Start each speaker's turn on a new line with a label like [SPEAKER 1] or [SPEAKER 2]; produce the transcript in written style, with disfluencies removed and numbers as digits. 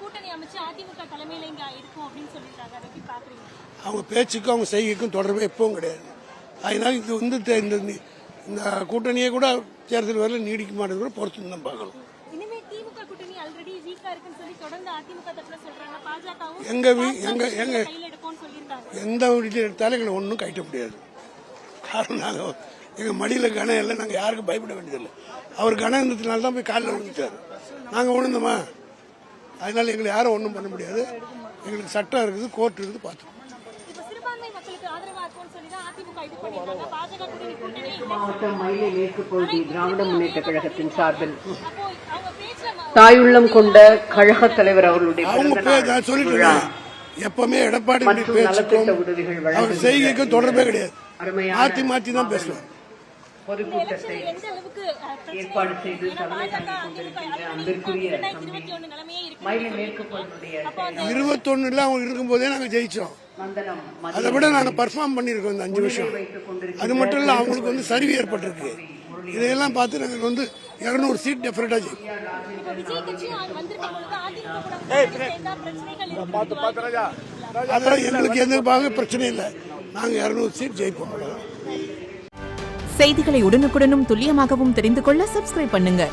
[SPEAKER 1] கூட்டணி அமைச்சு அதிமுக தலைமையில இங்க இருக்கும் அப்படின்னு சொல்லிட்டாங்க. அதை எப்படி பாக்குறீங்க?
[SPEAKER 2] அவங்க பேச்சுக்கும் அவங்க செய்கைக்கும் தொடர்பே எப்பவும் கிடையாது. அதனால இது வந்து இந்த கூட்டணியே கூட தேர்தல் வரல நீடிக்க மாட்டேது கூட பொறுத்து தான் பார்க்கணும்.
[SPEAKER 1] இனிமே திமுக கூட்டணி ஆல்ரெடி வீக்கா இருக்குன்னு சொல்லி தொடர்ந்து அதிமுக தரப்புல சொல்றாங்க. பாஜகவும்
[SPEAKER 2] எங்க
[SPEAKER 1] கையில எடுப்போம்னு சொல்லியிருக்காங்க.
[SPEAKER 2] எந்த வீட்டில் எடுத்தாலும் எங்களை ஒன்றும் கைட்ட முடியாது. காரணம் நாங்கள் எங்கள் மடியில் கனம் இல்லை, நாங்கள் யாருக்கும் பயப்பட வேண்டியதில்லை. அவர் கனம் இருந்ததுனால தான் போய் காலில் விழுந்துட்டார். நாங்கள் விழுந்தோமா? அதனால எங்களை யாரும் ஒன்றும் பண்ண முடியாது. எங்களுக்கு சட்டம் இருக்குது, கோர்ட் இருக்குது, பார்த்துக்கோம்.
[SPEAKER 3] மாவட்டம் மயிலை மேற்கு பகுதி திராவிட முன்னேற்ற கழகத்தின் சார்பில் தாயுள்ளம் கொண்ட கழக தலைவர் அவர்களுடைய
[SPEAKER 2] எப்பவுமே எடப்பாடி அவர் செய்கைக்கும் தொடர்பே கிடையாது. மாற்றி மாற்றி தான் பேசுவார்.
[SPEAKER 3] பொதுக்கூட்டத்தை ஏற்பாடு செய்து தலைமை தாங்கிக் கொண்டிருக்கின்ற அன்பிற்குரிய மயிலை மேற்கு பகுதியுடைய
[SPEAKER 2] 21 அவங்க இருக்கும்போதே நாங்கள் ஜெயிச்சோம். அதை விட நாங்கள் பர்ஃபார்ம் பண்ணியிருக்கோம் இந்த 5 வருஷம். அது மட்டும் இல்லை, அவங்களுக்கு வந்து சரிவு ஏற்பட்டிருக்கு. இதையெல்லாம் பார்த்து நாங்கள் வந்து 200 சீட் டெஃபினட்டா ஜெயிப்போம். அதெல்லாம் எங்களுக்கு எந்த பாக பிரச்சனை இல்லை. நாங்கள் 200 சீட் ஜெயிப்போம்.
[SPEAKER 4] செய்திகளை உடனுக்குடனும் துல்லியமாகவும் தெரிந்து கொள்ள சப்ஸ்கிரைப் பண்ணுங்க.